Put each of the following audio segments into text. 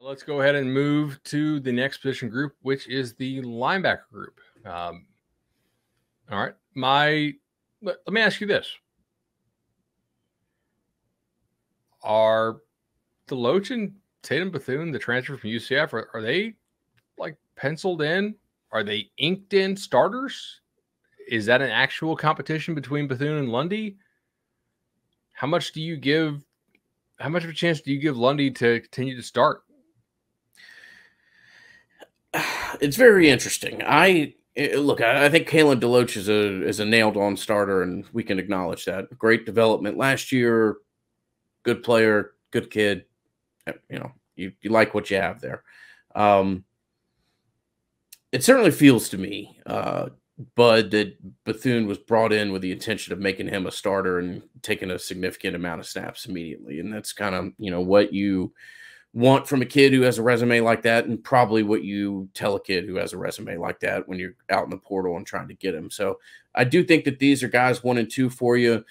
Let's go ahead and move to the next position group, which is the linebacker group. All right. Let me ask you this. Are Deloach and Tatum Bethune, the transfer from UCF, are they like penciled in? Are they inked in starters? Is that an actual competition between Bethune and Lundy? How much of a chance do you give Lundy to continue to start? It's very interesting. I think Kalen Deloach is a nailed on starter, and we can acknowledge that. Great development last year, good player, good kid. You like what you have there. It certainly feels to me, Bud, that Bethune was brought in with the intention of making him a starter and taking a significant amount of snaps immediately, and that's kind of what you want from a kid who has a resume like that, and probably what you tell a kid who has a resume like that when you're out in the portal and trying to get him. So I do think that these are guys 1 and 2 for you.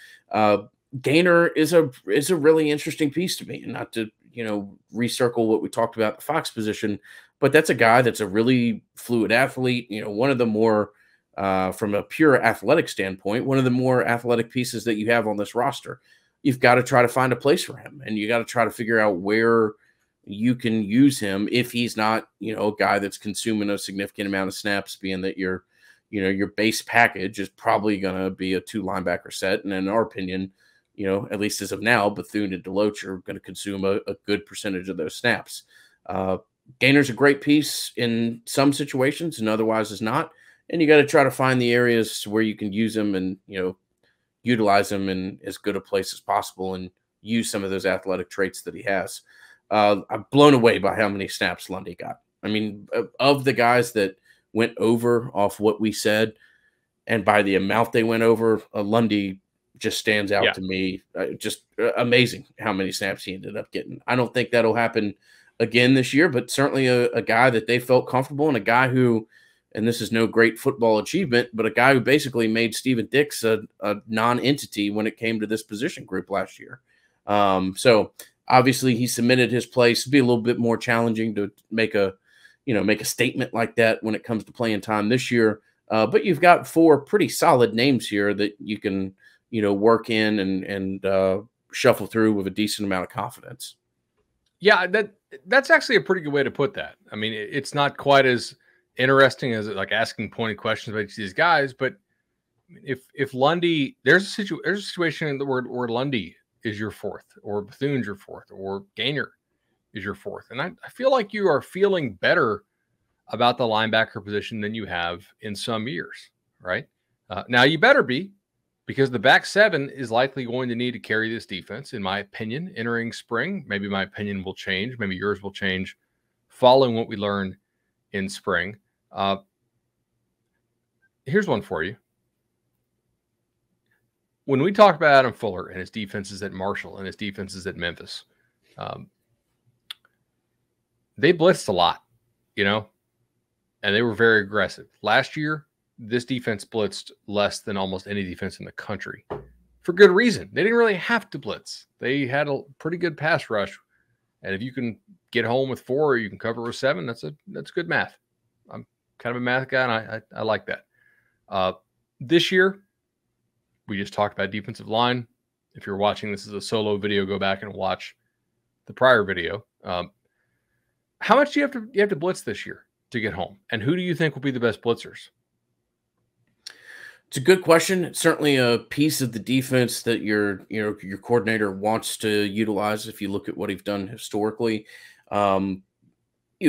Gainer is a really interesting piece to me, and not to recircle what we talked about the Fox position, but that's a guy that's a really fluid athlete. One of the more from a pure athletic standpoint, one of the more athletic pieces that you have on this roster. You've got to try to find a place for him, and you got to try to figure out where you can use him if he's not, a guy that's consuming a significant amount of snaps, being that your base package is probably going to be a 2 linebacker set. And in our opinion, at least as of now, Bethune and Deloach are going to consume a good percentage of those snaps. Gainer's a great piece in some situations and otherwise is not. And you got to try to find the areas where you can use him and, utilize him in as good a place as possible and use some of those athletic traits that he has. I'm blown away by how many snaps Lundy got. I mean, of the guys that went over off what we said, and by the amount they went over, Lundy just stands out to me. Just amazing how many snaps he ended up getting. I don't think that'll happen again this year, but certainly a guy that they felt comfortable, and a guy who, and this is no great football achievement, but a guy who basically made Steven Dix a non-entity when it came to this position group last year. So obviously he submitted his place. It'd be a little bit more challenging to make a statement like that when it comes to playing time this year. But you've got 4 pretty solid names here that you can, work in and shuffle through with a decent amount of confidence. Yeah, that's actually a pretty good way to put that. I mean, it's not quite as interesting as like asking pointed questions about these guys, but if Lundy, there's a situation where Lundy is your 4th, or Bethune's your 4th, or Gainer is your 4th. And I feel like you are feeling better about the linebacker position than you have in some years, right? Now you better be, because the back 7 is likely going to need to carry this defense, in my opinion, entering spring. Maybe my opinion will change. Maybe yours will change following what we learned in spring. Here's one for you. When we talk about Adam Fuller and his defenses at Marshall and his defenses at Memphis, they blitzed a lot, and they were very aggressive. Last year, this defense blitzed less than almost any defense in the country for good reason. They didn't really have to blitz. They had a pretty good pass rush. And if you can get home with 4 or you can cover with 7, that's good math. I'm kind of a math guy, and I like that. This year, we just talked about defensive line. If you're watching this as a solo video, go back and watch the prior video. How much do you have to blitz this year to get home? And who do you think will be the best blitzers? It's a good question. It's certainly a piece of the defense that your coordinator wants to utilize. If you look at what he's done historically,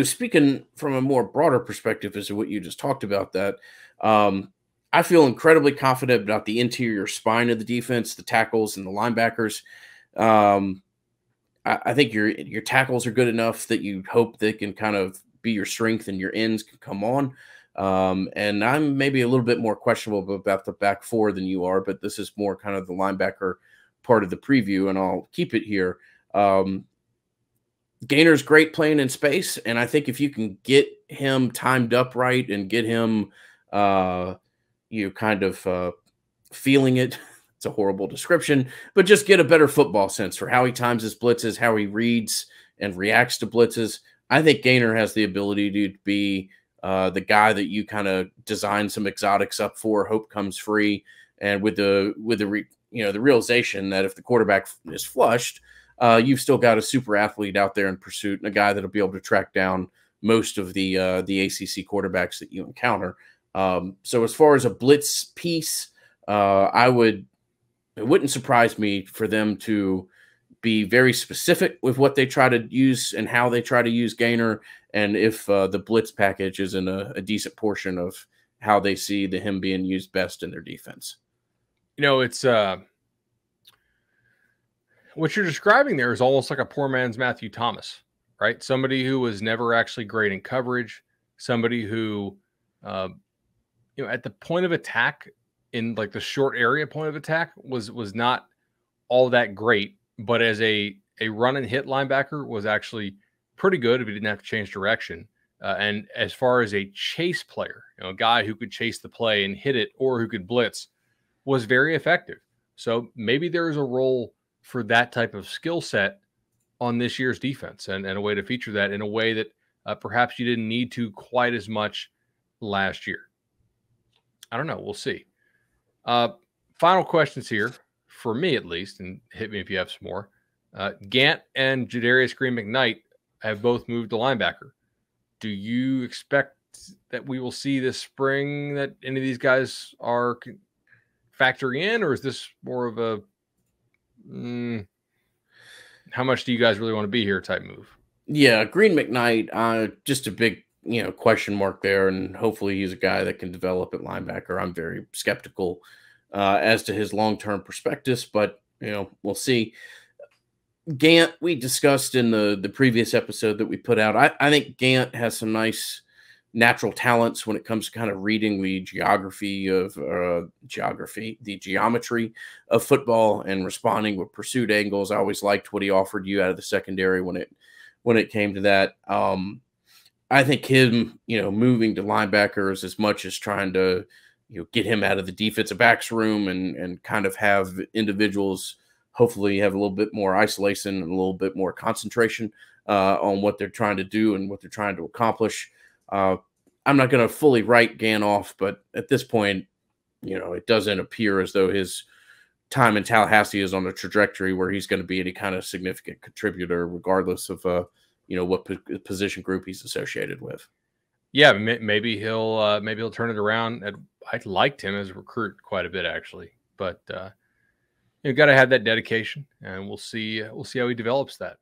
speaking from a more broader perspective as to what you just talked about, that I feel incredibly confident about the interior spine of the defense, the tackles and the linebackers. I think your tackles are good enough that you hope they can kind of be your strength, and your ends can come on. And I'm maybe a little bit more questionable about the back 4 than you are, but this is more kind of the linebacker part of the preview, and I'll keep it here. Gainer's great playing in space, and I think if you can get him timed up right and get him feeling it, it's a horrible description, but just get a better football sense for how he times his blitzes, how he reads and reacts to blitzes. I think Gainer has the ability to be the guy that you kind of design some exotics up for, hope comes free, and with the the realization that if the quarterback is flushed, you've still got a super athlete out there in pursuit and a guy that'll be able to track down most of the ACC quarterbacks that you encounter. So as far as a blitz piece, it wouldn't surprise me for them to be very specific with what they try to use and how they try to use Gainer, and if the blitz package is in a decent portion of how they see him being used best in their defense. It's what you're describing there is almost like a poor man's Matthew Thomas, right? Somebody who was never actually great in coverage, somebody who, at the point of attack, in like the short area point of attack, was not all that great, but as a run and hit linebacker was actually pretty good if he didn't have to change direction. And as far as a chase player, a guy who could chase the play and hit it or who could blitz, was very effective. So maybe there's a role for that type of skill set on this year's defense, and a way to feature that in a way that perhaps you didn't need to quite as much last year. I don't know. We'll see. Final questions here, for me at least, and hit me if you have some more. Gant and Jadarius Green McKnight have both moved to linebacker. Do you expect that we will see this spring that any of these guys are factoring in, or is this more of a how much do you guys really want to be here type move? Yeah, Green McKnight, just a big question mark there, and hopefully he's a guy that can develop at linebacker. I'm very skeptical as to his long-term prospectus, but we'll see. Gant, we discussed in the previous episode that we put out. I think Gant has some nice natural talents when it comes to kind of reading the geometry of football and responding with pursuit angles. I always liked what he offered you out of the secondary when it came to that. I think him, moving to linebackers as much as trying to, get him out of the defensive backs room and kind of have individuals hopefully have a little bit more isolation and a little bit more concentration on what they're trying to do and what they're trying to accomplish. I'm not going to fully write Gant off, but at this point, it doesn't appear as though his time in Tallahassee is on a trajectory where he's going to be any kind of significant contributor, regardless of what position group he's associated with. Yeah, maybe he'll turn it around. I liked him as a recruit quite a bit, actually, but you got to have that dedication, and we'll see how he develops that.